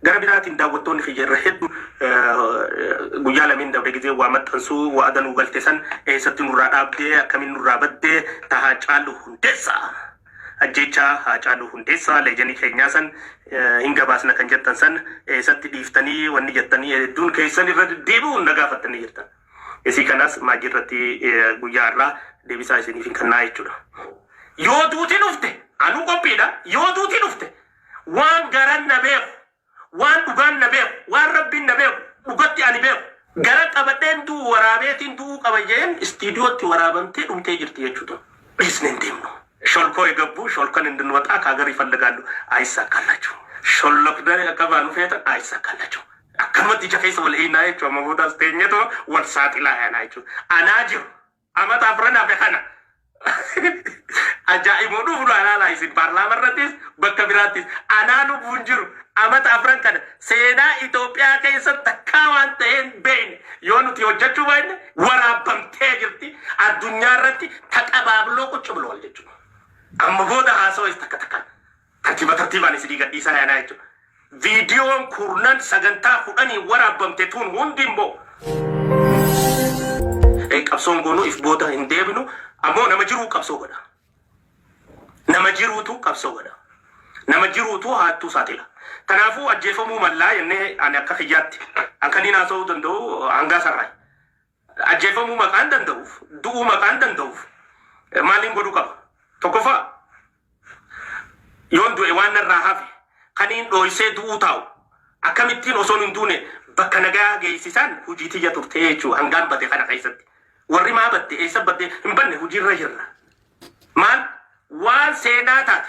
غربيات داوتون في جرهد غيالا من دبر جزء وامتنسو وأدنو غلتسن ستين رابدة كمين رابدة تهاجالو هندسة أجيتها هاجالو هندسة لجني كنياسن إنجا باسنا كنجتن سن ست ديفتني ونجتني دون كيسن ديبو نجافتني جتن إسي كناس ما جرتي غيارلا ديبسا إسني فين كنا يجونا يودوتي نفته أنو قبيدا يودوتي نفته وان غران نبيه وان دوغان نبيه وان ربي نبيه وقتي أني بيه غران قبتين دو ورابيتين دو قبجين استيديو تي ورابنتي دمتي جرتي يجونا بيسنين ديمنو شولكو يقبو شولكو نندن وطا كاغر يفلقالو آيسا كالاجو شولك دا كبانو فيتا آيسا كالاجو أكمت جاكيس والإينا يجو مبودا استينيتو والساتلا هنا يجو أناجو أما تفرنا بخانا ajaib mau dulu ala isin parlamen ratis bakabiratis ananu bunjur amat afran kan seda Ethiopia kaisa takawan ten ben yonu ti hojjatu bain warabam tegirti adunya rati takabablo ko chublo waljechu amma boda haso istakatakan tartiba ni sidiga isa yana itu video kurnan saganta kudani warabam tetun hundimbo kapson gono if boda indebnu amo namajiru kapso goda namajiru tu kapso goda namajiru tu hatu satila tanafu ajefamu malla yenne ana kakhiyat akanina so dando anga sarai ajefamu makan dando du makan dando malin godu kap tokofa yondu e wana rahafi kanin doise du taw akamitin osonun dune bakanaga geisisan hujiti ya turtechu angam bade kana kaisat warri ma batte isa batte imbanne hujirra jirra man wan senatat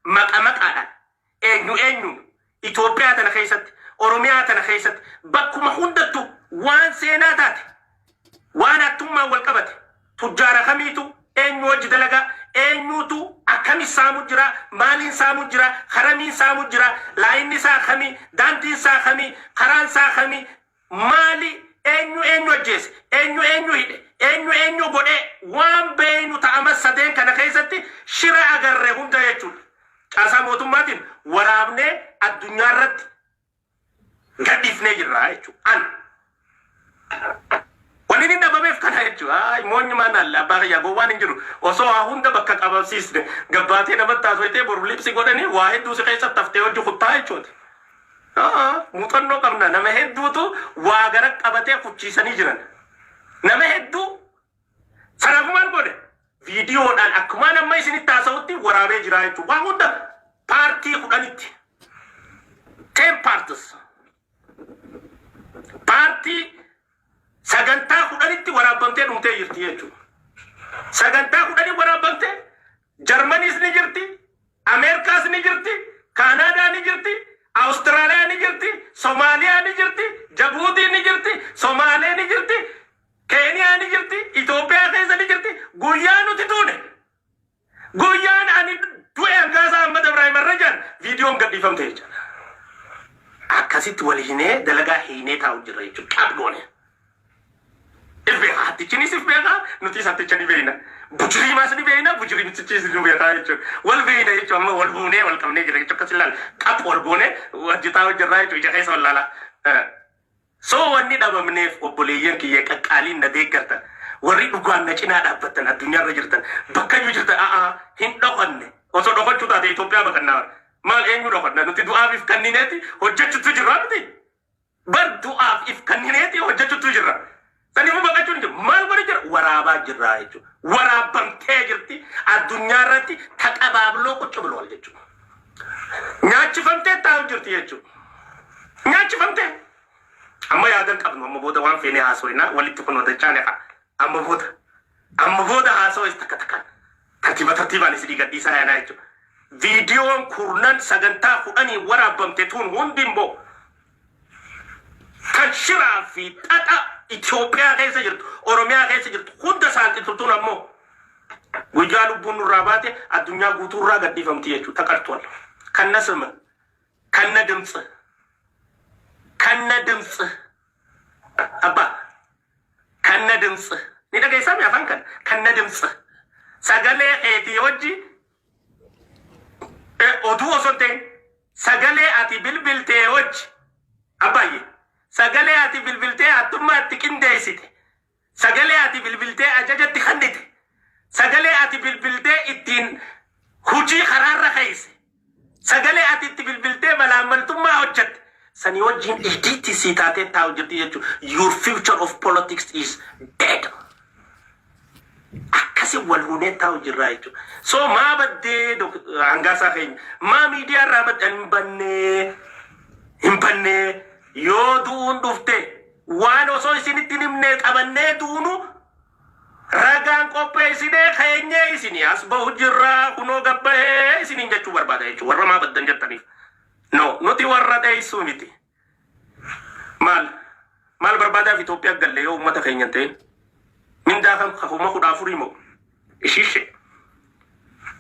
maqamaqada enyu Ethiopia tana khaysat Oromia tana khaysat bakuma hundatu wan senatat wana tumma wal qabat tujara khamitu enyu wajdalaga enyutu akami samujra malin samujra kharami samujra laini sa khami danti sa khami kharan sa khami mali enyu jes enyu hide enyu bode wan beenu ta'amassaden kana kaysatti shira agarre hunda yechul asa motummatin warabne adunya rat gadifne jirra yechu an wanini nababef kana yechu ay monyu manalla baga go wanin jiru oso hunda bakka qabasisne gabbate namatta soite burlipsi godani wahid dusi kaysa tafte wajhu khutta yechu mutanno qabna nama hedduutu waa gara qabatee kuchiisanii jiran nama hedduu sanafumaan godhe viidiyoodhaan akkuma nama isinitti haasa'utti waraabee jira jechuudha waa hunda paartii kudhanitti 10 parties paartii sagantaa kudhanitti waraabamtee dhumtee jirti jechuudha sagantaa kudhanii waraabamtee jarmaniis ni jirti ameerikaas ni jirti kaanaadaa ni jirti Australia ni jirti, Somalia ni jirti, Djibouti ni jirti, Somalia ni jirti, Kenya ni jirti, Ethiopia keessa ni jirti, guyyaan nuti tuune. Guyyaan ani du'e Angaasaa Ahmad Ibrahim Arrajan viidiyoon gadhiifamte jechuudha. Akkasitti wal hinee dalagaa hiinee taa'u jira jechuudha. Qaab goone. Ifbeekaa hattichinis ifbeekaa nuti hatticha ni beekna. Bujurii maas ni beekna bujurii mitichis ni beekaa jechuudha. Wal beekna jechuudha amma wal buunee wal qabnee jira jechuudha akkasii laala. Qaab wal goone hojjetaa hojjerraa jechuudha ija keessa wal laala. So wanni dhabamneef obboleeyyan kiyya qaqqaaliin na deeggartan warri dhugaan na cinaa dhaabbattan addunyaarra jirtan bakka iyyuu jirtan hin dhokanne osoo dhokachuu taate Itoophiyaa baqannaa maal eenyu dhokanna nuti du'aaf if kannineeti hojjechuutu jirra nuti bar du'aaf if kannineeti hojjechuutu jirra. Sanifu baqachuun jiru maal godhe jira waraabaa jirraa jechuudha. Waraabamtee jirti addunyaarratti taqabaabloo quccublu wal jechuudha. Nyaachifamtee taa'u jirti jechuudha. Nyaachifamtee. Amma yaadan qabnu amma booda waan feene haasoyna walitti kun wada chaane amma booda haasoo istakattakan tartiibaan isidii gadhiisaa yaanaa jechuudha. Viidiyoon kurnan sagantaa kudhanii waraabamte tuun hundimmoo kan shiraa fi xaxa Itoophiyaa keessa jirtu Oromiyaa keessa jirtu hunda saalxituun ammoo guyyaa lubbuun nurraa baate addunyaa guutuurraa gadhiifamti jechuudha. Taqartuwal kan na sima kan na dimtsi abba kan na dimtsi ni dhageessaa mi afaan kan na dimtsi sagalee keetii wajji oduu osoo ta'in sagalee ati bilbiltee hojji abbaayye sagalee ati bilbiltee attummaatti qindeessite sagalee ati bilbiltee ajajatti kennite sagalee ati bilbiltee ittiin hujii karaarra keeyse sagalee ati itti bilbiltee malaamaltummaa hojjatte sani wajjin idiitti sii taatee taa hojjetti jechuudha. Your future of politics is dead. Akkasi wal hunee taa'u jirraa jechuudha. So maa baddee hangaasaa keenya maa miidiyaa irraa baddan hin bannee yoo du'uun dhufte waan osoo isinitti himnee qabannee duunu ragaan qopheessinee keenyee isinii as bahu jirraa kunoo gabbahee isiniin jechuu barbaada jechuudha. Warra maa baddan jettaniif. No, nuti warra dheessuu miti. Maal barbaadaaf Itoophiyaa galle yoo uummata keenya ta'in mindaa kan kakuma 14 moo ishiishe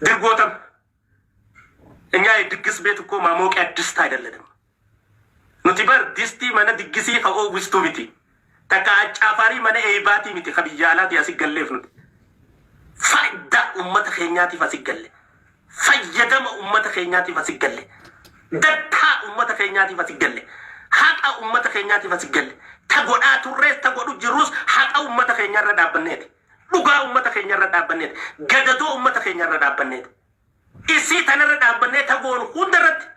dirgootam enyaa diggis beetu koo maamoqee addistaa አይደለንም. nuti bar distii mana diggisii ka oogwistuu miti takka acaafarii mana eebaatii miti ka biyyaalaati asii galleef nuti faayidaa uummata keenyaatiif asii galle fayyadama uummata keenyaatiif asii galle dakkaa uummata keenyaatiif asii galle haqa uummata keenyaatiif asii galle ta godhaa turrees ta godhu jirus haqa uummata keenyarra dhaabbanneeti dhugaa uummata keenyarra dhaabbanneeti gadadoo uummata keenyarra dhaabbanneeti isii tanarra dhaabbannee ta goonu hundarratti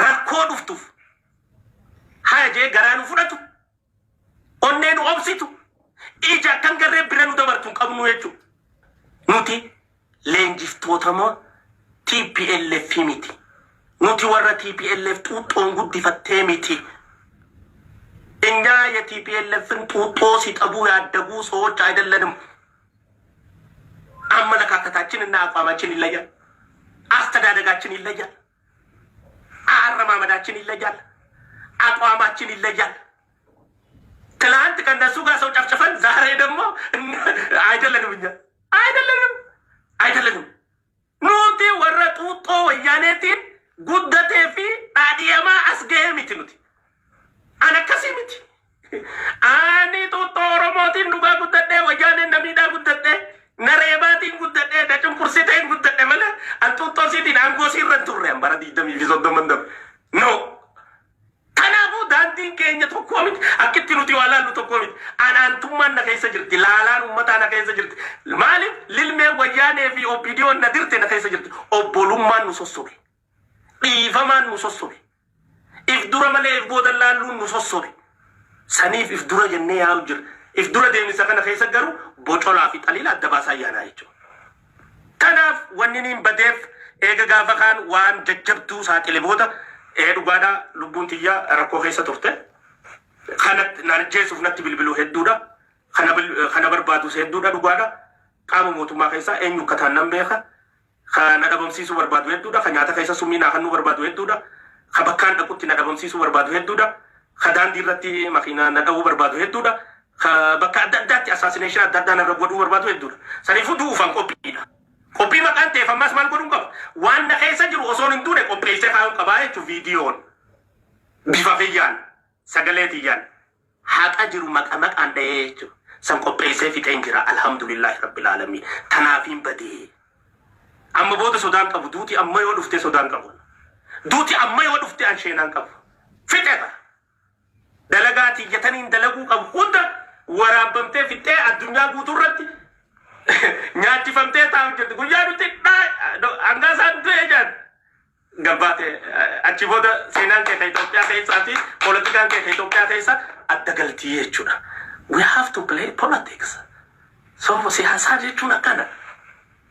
rakkoo dhuftuuf haajee garaanu fudhatu onneenu obsitu ija kan garree bira nu dabartuun qabnu jechuudha. Nuti leenjiftootama TPLF miti. Nuti warra TPLF xuuxoon guddifattee miti. Enyaa ya TPLFን xuuxoo ሲጠቡ ያደጉ ሰዎች አይደለንም። አመለካከታችንና አቋማችን ይለያል። አስተዳደጋችን ይለያል። አረማመዳችን ይለያል። አቋማችን ይለያል። ትላንት ከነሱ ጋር ሰው ጨፍጨፈን ዛሬ ደግሞ አይደለንም እኛ አይደለንም ኑቲ ወረጡጦ ወያኔቲን ጉደቴፊ አዲያማ አስገሚት ኑቲ አነከሲሚት አኒ ጡጦ ኦሮሞቲን ዱጋ ጉደቴ ወያኔ ነሚዳ ጉደቴ ነሬባቲን ጉደቴ ደጭንቁርሲቴን ጉደቴ መለ አንጡጦ ሲቲን አንጎሲረን ቱሬን በረዲ ደሚ ቢዞ ደመንደም ኖ Kanaafuu daandiin keenya tokko miti akkitti nuti waa laallu tokko miti anaantummaan na keessa jirti laalaan uummataa na keessa jirti maaliif lilmee wayyaanee fi OPDO'n na dirte na keessa jirti obbolummaan nu sossobe dhiifamaan nu sossobe if dura malee if booda laalluun nu sossobe saniif if dura jennee yaa'u jira if dura deemisa kana keessa garuu bocolaa fi xaliila adda baasaa yaanaa jechuudha. Kanaaf wanni niin badeef eega gaafa kaan waan jajjabduu saaxile booda dhugaadha lubbuun tiyyaa rakkoo keessa turte kanatti naanjeessuuf natti bilbiluu hedduudha kana barbaadus hedduudha dhugaadha qaama mootummaa keessaa eenyu akka ta'an nan beeka kana dhabamsiisuu barbaadu hedduudha ka nyaata keessa summii naa kennuu barbaadu hedduudha ka bakkaan dhaqutti na dhabamsiisuu barbaadu hedduudha ka daandii irratti makiinaa na dhawuu barbaadu hedduudha ka bakka adda addaatti assassination adda addaa narra godhuu barbaadu hedduudha saniifuu du'uufan qophiidha. Koppii maqaan ta'eef ammas maal godhuun qaba? Waan na keessa jiru osoo hin duune qopheessee kaa'uun qabaa jechuun viidiyoon bifa fiyyaan sagalee fiyyaan haqa jiru maqaan dhahee jechuudha. San qopheessee fixeen jira alhamdulillahi rabbil aalamiin tanaafiin badee. Amma booda sodaan qabu duuti amma yoo dhuftee sodaan qabu duuti amma yoo dhuftee ansheenaan qabu fixeeta dalagaa tiyyataniin dalaguu qabu hunda waraabamtee fixee addunyaa guutuurratti. Nyaachifamtee taa'u jirti guyyaa nuti hangaasaan du'e jaan gabbaate achi booda seenaan kee Itoophiyaa keessaa fi poolitikaan kee Itoophiyaa keessa adda galtii jechuudha. We have to play politics. So siyaasaa jechuun akkana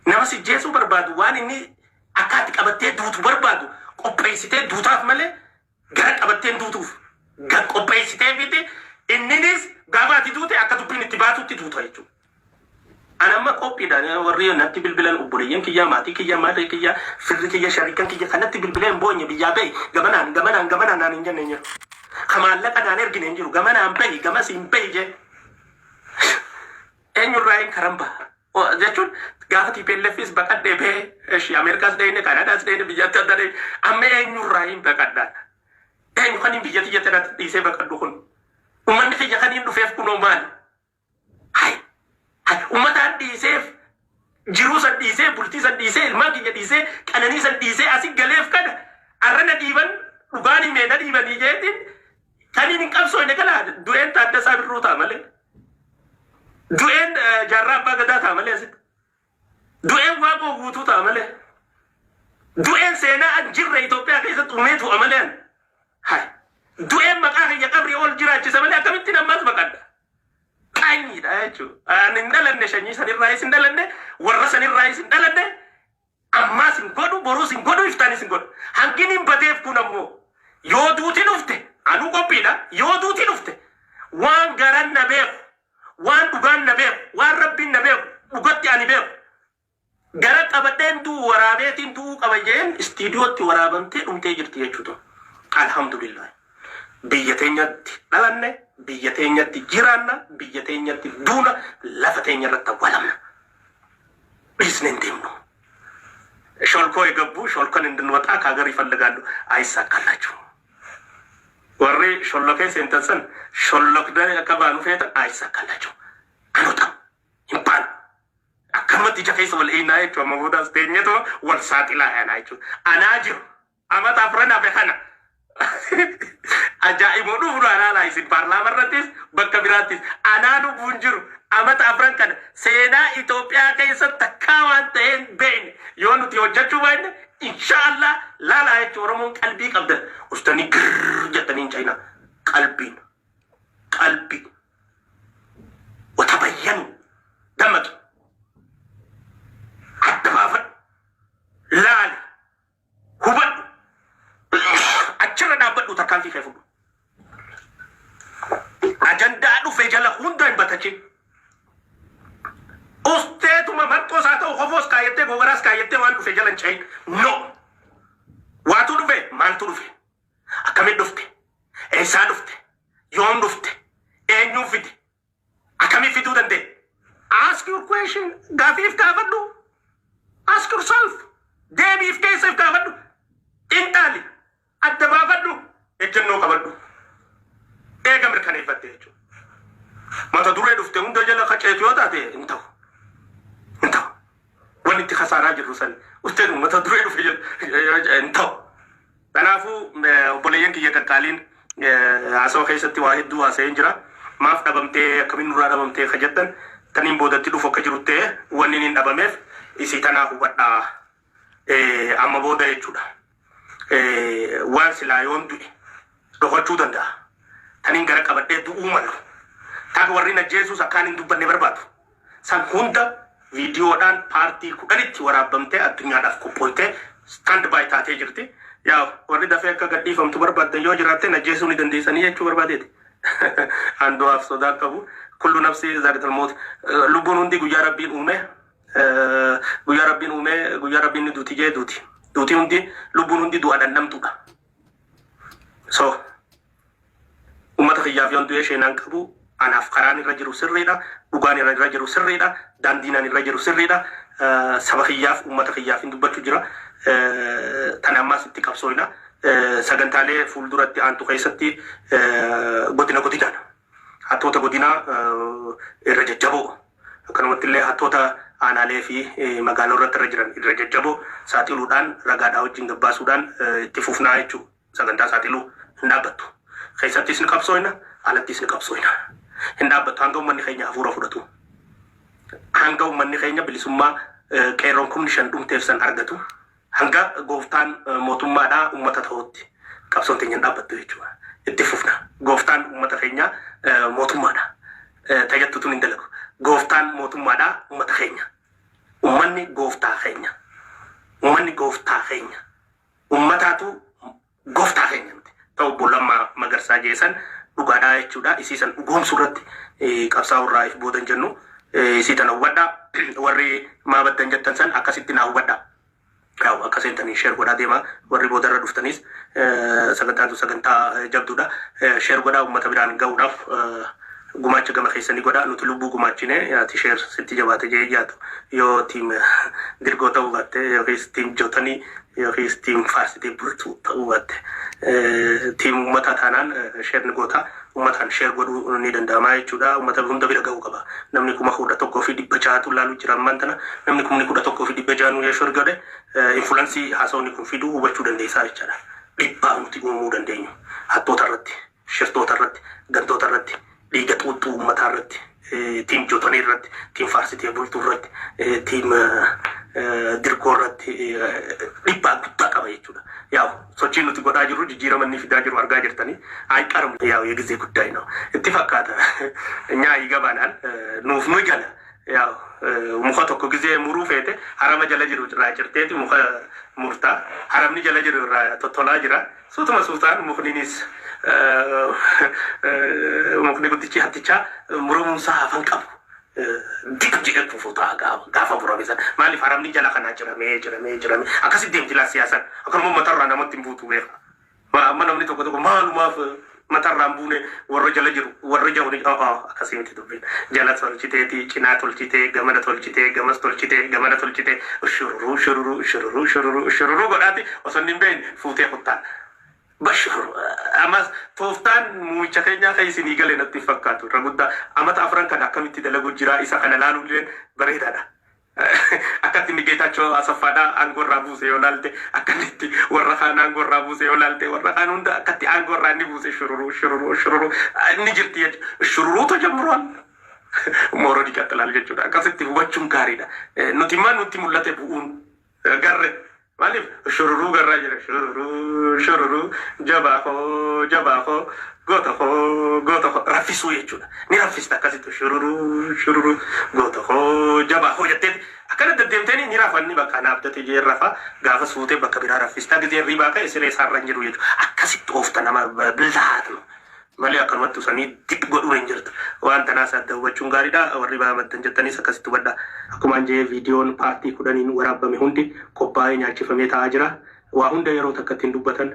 nama si jeesuu barbaadu waan inni akkaatti qabattee duutu barbaadu qopheessitee duutaaf malee gara qabattee duutuuf qopheessitee fiti inninis gaafaati duute akka dubbiin itti baatutti duuta jechuudha. Anamma qophiidhaan warri natti bilbilan obboleeyyan kiyyaa maatii kiyyaa maatii kiyyaa firri kiyyaa shariikan kiyya kanatti bilbileen boonye biyyaa bahi gamanaan naan hin jenne jiru. Kamaallaqa naan ergine hin jiru gamanaan bahi gamas hin bahi jee. Eenyurraa hin karamba jechuun gaafa TPLFis baqadhee bahe Ameerikaas dhahine Kanaadaas dhahine biyyatti adda dhahe amma eenyurraa hin baqadhaan. Eenyu kan hin biyya tiyyatti irratti dhiisee baqadhu kun uummanni kiyya kan hin dhufeef kunoo maali? Uummataan dhiiseef jiruu san dhiisee bultii san dhiisee ilmaan kiyya dhiisee qananii san dhiisee asii galeef kana arrana dhiiban dhugaanii meena dhiibanii jeetiin kan inni qabsoo inni kala du'een Taaddasaa Birruu ta'a malee du'een Jaarraa Abbaa Gadaa ta'a malee asitti du'een Waaqoo Guutuu ta'a malee du'een seenaa an jirre Itoophiyaa keessatti uumee tu'a malee hai du'een maqaa kiyya qabrii ol jiraachisa malee akkamitti nammas baqadda qaanyiidha jechuudha. Ani hin dhalanne shanyii sanirraayis hin dhalanne warra sanirraayis hin dhalanne ammaas hin godhu boruus hin godhu iftaanis hin godhu. Hangin hin badeef kun ammoo yoo duuti dhufte anuu qophiidha yoo duuti dhufte waan garan na beeku waan dhugaan na beeku waan rabbiin na beeku dhugatti ani beeku gara qabadheen duu waraabeetiin duu qaba jeen istiidiyootti waraabamtee dhumtee jirti jechuudha. Alhamdulillah. Biyya teenyatti dhalanne biyya teenyatti jiraanna biyya teenyatti duuna lafa teenya irratti awwaalamna. Dhiisneen deemnu. Sholkoo eegabbu sholkoon እንድንወጣ ከሀገር ይፈልጋሉ አይሳካላችሁ። ወሬ ሾሎከ ሴንተንሰን ሾሎክደ ከባኑ ፌተ አይሳካላችሁ። አንወጣም ይባል አከመት ይጀከይስ ወልኢና ይቾ መቡዳስ ተኝቶ ወልሳጢላ ያናይቹ አናጅ አመት አፍረና በከና ajaa'ibu dhufu alaala isin paarlaamaa irrattis bakka biraattis anaanu bunjiru amata afran kana seenaa Itoophiyaa keessatti takkaa waan ta'een beekne yoo nuti hojjechuu baanne inshaallah laala jechuun Oromoon qalbii qabdan ustani girr jettanii hin cayina qalbii watabayyanu dammaqi adda baafadhu laali hubadhu achirra dhaabbadhu tarkaanfii kee fudhu. Ajandaa dhufe jala hunda hin batachin. Usteetuma marxoos haa ta'u hofoos kaayattee gogaraas kaayattee waan dhufe jala hin cayin. No. Waatu dhufe maaltu dhufe? Akkamitti dhufte? Eessaa dhufte? Yoom dhufte? Eenyuun fide? Akkamitti fiduu danda'e? Ask your question. Gaafiif gaafadhu. Ask yourself. Deebiif keessaaf gaafadhu. Intaali. Adda baafadhu. Ejjennoo qabadhu. Eega mirkaneeffatte jechuudha. Mata duree dhufte hunda jala qaceetu yoo taate hin ta'u. Hin ta'u. Wanni itti kasaaraa jirru sani. Usteen mata duree dhufe jala hin ta'u. Kanaafuu obboleeyyan kiyya qaqqaaliin haasawaa keessatti waa hedduu haasa'een jira. Maaf dhabamtee akkamiin nurraa dhabamtee ka jettan taniin boodatti dhufu akka jiru ta'e wanni hin dhabameef isii tanaa hubadhaa amma booda jechuudha. Waan silaa yoon du'e dhokachuu danda'a. Taniin gara qabadhee du'uu malu. Taaka warri ajjeesuus akkaan hin dubbanne barbaadu. San hunda viidiyoodhaan paartii 10tti waraabamtee addunyaadhaaf qophooytee stand by taatee jirti. Yaa warri dafee akka gadhiifamtu barbaaddan yoo jiraatte ajjeesuu ni dandeessanii jechuu barbaadeeti. Andu'aaf sodaa qabu. Kullu nafsi zaaqatal moot. Lubbuun hundi guyyaa rabbiin uume. Guyyaa rabbiin ni duuti jee duuti. Duuti hundi lubbuun hundi du'a dhandhamtuudha. So ummata kiyyaaf yoon du'ee sheenaan qabu anaaf karaan irra jiru sirriidha. Dhugaan irra jiru sirriidha. Daandiinaan irra jiru sirriidha. Saba kiyyaaf ummata kiyyaaf hin dubbachuu jira. Tan ammaas itti qabsooyna. Sagantaalee fuulduratti aantu keessatti godinaan hattoota godinaa irra jajjaboo akkanumatti illee hattoota aanaalee fi magaalaa irratti irra jiran irra jajjaboo saaxiluudhaan ragaadhaa wajjin gabbaasuudhaan itti fufnaa jechuudha. Sagantaa saaxiluu hin dhaabbattu. Keessattis ni qabsooyna, alattis ni qabsooyna. Hin dhaabbattu hanga uummanni keenya hafuura fudhatu. Hanga uummanni keenya bilisummaa qeerroon 5,000 dhumteef san argatu. Hanga gooftaan mootummaadhaa uummata ta'utti qabsoon teenya hin dhaabbattu jechuudha. Itti fufna. Gooftaan uummata keenya mootummaadha. Tajaajiltuun hin dalagu. Gooftaan mootummaadhaa uummata keenya. Uummanni gooftaa keenya. Uummanni gooftaa keenya. Uummataatu gooftaa keenya. Ta'u Lammaa Magarsaa jeesan dhugaadhaa jechuudha. Isiisan dhugoomsuu irratti qabsaa'u irraa if boodan jennu. Isii tana hubadhaa. Warri maabaddan jettan san akkasitti naa hubadhaa. Kau akkasiin tanii sheer godhaa deema. Warri booda irra dhuftanis sagantaa jabduudha. Sheer godhaa uummata biraan ga'uudhaaf gumaacha gama keessanii godhaa. Nuti lubbuu gumaachine ati sheer sitti jabaate jee jaatu yoo tiim dirgoo ta'uu baatte yookiis tiim jootanii yookiis tiim faarsitii bultuu ta'uu watte tiim uummata taanaan sheerni goota uummataan sheer godhuu ni danda'ama jechuudha. Uummata hunda bira ga'uu qaba. Namni 11,600 laalu jira ammaan tana namni 11,600 yeeshoo godhe influensii haasawni kun fiduu hubachuu dandeessaa jechaadha. Dhibbaa nuti uumuu dandeenyu hattoota irratti sheertoota irratti gantoota irratti dhiiga xuuxxuu uummataa irratti tiim jootanii irratti tiim faarsitii bultuu irratti tiim dirgoo irratti dhibbaa guddaa qaba jechuudha. Yaa'u sochiin nuti godhaa jirru jijjiiramanni fidaa jiru argaa jirtanii አይቀርም ያው የጊዜ ጉዳይ ነው እትፈካታ እኛ ይገባናል ኑፍ ነው ይገላ ያው ሙኸ ተኮ ጊዜ ሙሩ ፌቴ ሐረመ ጀለጅሩ ጭራጭርቴቲ ሙኸ ሙርታ ሐረምኒ ጀለጅሩ ተቶላ ጅራ ሱቱመ ሱልጣን ሙኽኒኒስ ሙኽኒ ጉትቺ ሀትቻ ሙሩሙሳ ፈንቀቡ ዲክጂኤ ፉፉታ ጋፋ ቡራቢሳ ማሊፍ ሐረምኒ ጀላ ከና ጅረሜ አከሲ ደምቲ ላሲያሰን አከርሞ መተራ ነመት ቡቱ ቤ ማመነ ምኒ ተቆ ማሉ ማፍ መተራም ቡኔ ወረጀ ለጅሩ ወረጀ ወዲ አከሲምቲ ዱብን ጀላት ሶልቺቴቲ ጭና ቶልቺቴ ገመደ ቶልቺቴ ገመስ ቶልቺቴ ገመደ ቶልቺቴ ሽሩሩ ጎዳቲ ወሰንዲም ቤን ፉቴ ሁታ በሽሩ አማስ ቶፍታን ሙቸከኛ ከይሲኒ ገለ ነጥ ይፈካቱ ረጉዳ አመት አፍራን ከዳ ከሚቲ ደለጉ ጅራ ኢሳ ከነላሉ ለን በሬዳዳ akkatti migeetacho asafada angorra buse yolalde akkatti warra kana angorra buse yolalde warra kana hunda akkatti angorra ni buse shururu ni jirti shururu to jamruan moro dikatlal jechuudha akkasitti hubachuun gaariidha nuti mul'ate bu'uun garre malif shururu garra jira shururu jabaho goto rafisu jechuudha ni rafista akkasitti shururu goto jabaho jettee akkana deddeemtanii ni rafanni bakka naabdate jeerrafa gaafa suutee bakka biraa rafista gizee ribaa ka'e siree isaarra jiru jechuudha akkasitti oofta nama bilaatnu malee akkanumatti usanii dib godhuu hin jirtu waan tanaas adda hubachuun gaariidha warri baamattan jettaniis akkasitti hubadha akkuma jee viidiyoon paartii 10 waraabame hundi qophaa'ee nyaachifamee taa'aa jira waa hunda yeroo takkatti hin dubbatan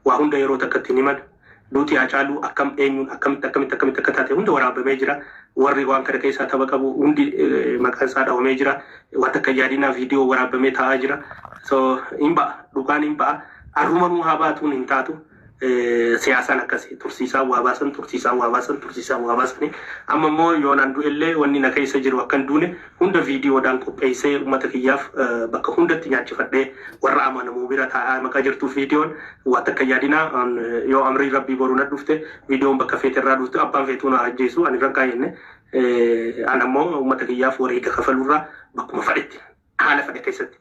waa hunda yeroo takkatti hin himan duuti Haacaaluu akkam eenyuun akkamitti akka taate hunda waraabamee jira warri waan kana keessaa tapha qabu hundi maqaan isaa dhawamee jira waan akka yaadinaa viidiyoo waraabamee taa'aa jira so imba dhugaan imba arrumanuu haa baatuun hin taatu siyaasan akkasii tursiisaa waa baasanii amma immoo yoonaan du'ellee wanni na keessa jiru akkan duune hunda viidiyoodhaan qopheessee uummata kiyyaaf bakka hundatti nyaachifadhee warra amanamuu bira taa'aa maqaa jirtuuf viidiyoon waan akka yaadinaa yoo amrii rabbii boruu na dhufte viidiyoon bakka feeterraa dhufte abbaan feetuu na ajjeesu ani rakkaa jenne an ammoo uummata kiyyaaf wareega kafalurraa bakkuma fadhetti haala fadhe keessatti